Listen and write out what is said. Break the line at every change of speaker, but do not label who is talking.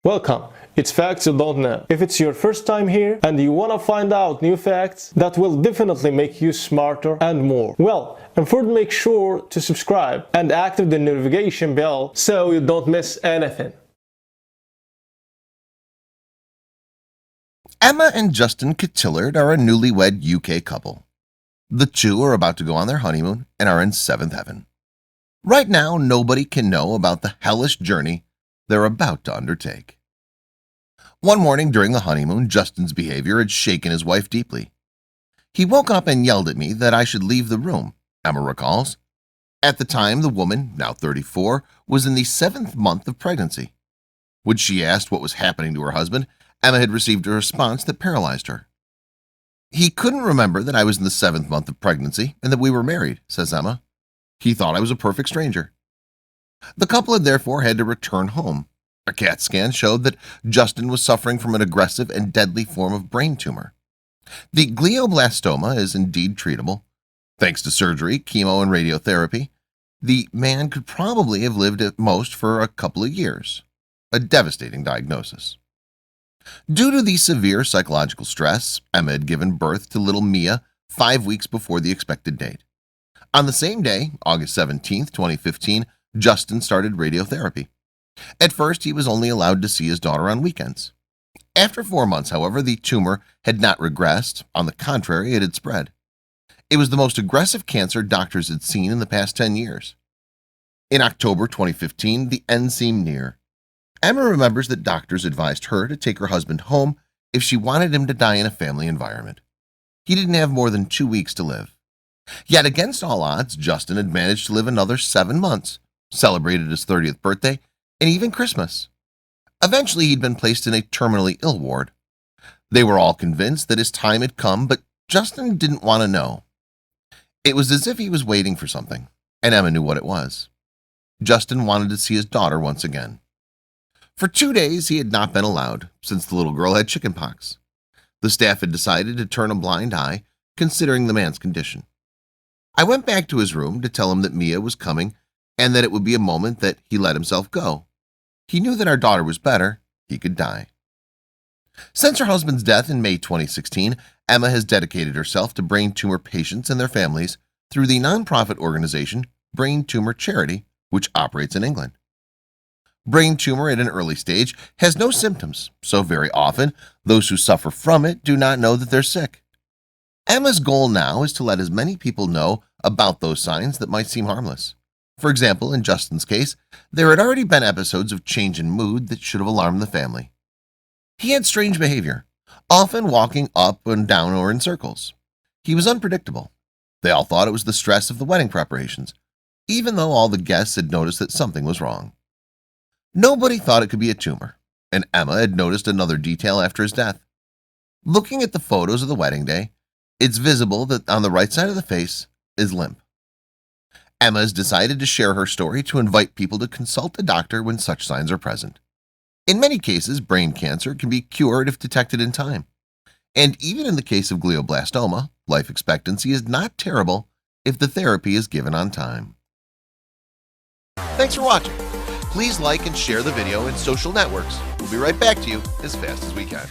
Welcome! It's Facts You Don't Know. If it's your first time here and you want to find out new facts that will definitely make you smarter and more, and first make sure to subscribe and activate the notification bell so you don't miss anything.
Emma and Justin Cotillard are a newlywed UK couple. The two are about to go on their honeymoon and are in seventh heaven. Right now, nobody can know about the hellish journey they're about to undertake. One morning during the honeymoon, Justin's behavior had shaken his wife deeply. He woke up and yelled at me that I should leave the room, Emma recalls. At the time, the woman, now 34, was in the 7th month of pregnancy. When she asked what was happening to her husband, Emma had received a response that paralyzed her. He couldn't remember that I was in the 7th month of pregnancy and that we were married, says Emma. He thought I was a perfect stranger. The couple had therefore had to return home. A CAT scan showed that Justin was suffering from an aggressive and deadly form of brain tumor. The glioblastoma is indeed treatable. Thanks to surgery, chemo, and radiotherapy, the man could probably have lived at most for a couple of years. A devastating diagnosis. Due to the severe psychological stress, Emma had given birth to little Mia 5 weeks before the expected date. On the same day, August 17, 2015, Justin started radiotherapy. At first, he was only allowed to see his daughter on weekends. After 4 months, however, the tumor had not regressed. On the contrary, it had spread. It was the most aggressive cancer doctors had seen in the past 10 years. In October 2015, the end seemed near. Emma remembers that doctors advised her to take her husband home if she wanted him to die in a family environment. He didn't have more than 2 weeks to live. Yet against all odds, Justin had managed to live another 7 months, celebrated his 30th birthday, and even Christmas. Eventually, he'd been placed in a terminally ill ward. They were all convinced that his time had come, but Justin didn't want to know. It was as if he was waiting for something, and Emma knew what it was. Justin wanted to see his daughter once again. For 2 days, he had not been allowed, since the little girl had chickenpox. The staff had decided to turn a blind eye, considering the man's condition. I went back to his room to tell him that Mia was coming and that it would be a moment that he let himself go. He knew that our daughter was better, he could die. Since her husband's death in May 2016, Emma has dedicated herself to brain tumor patients and their families through the nonprofit organization Brain Tumor Charity, which operates in England. Brain tumor at an early stage has no symptoms, so very often those who suffer from it do not know that they're sick. Emma's goal now is to let as many people know about those signs that might seem harmless. For example, in Justin's case, there had already been episodes of change in mood that should have alarmed the family. He had strange behavior, often walking up and down or in circles. He was unpredictable. They all thought it was the stress of the wedding preparations, even though all the guests had noticed that something was wrong. Nobody thought it could be a tumor, and Emma had noticed another detail after his death. Looking at the photos of the wedding day, it's visible that on the right side of the face is limp. Emma has decided to share her story to invite people to consult a doctor when such signs are present. In many cases, brain cancer can be cured if detected in time. And even in the case of glioblastoma, life expectancy is not terrible if the therapy is given on time. Thanks for watching. Please like and share the video in social networks. We'll be right back to you as fast as we can.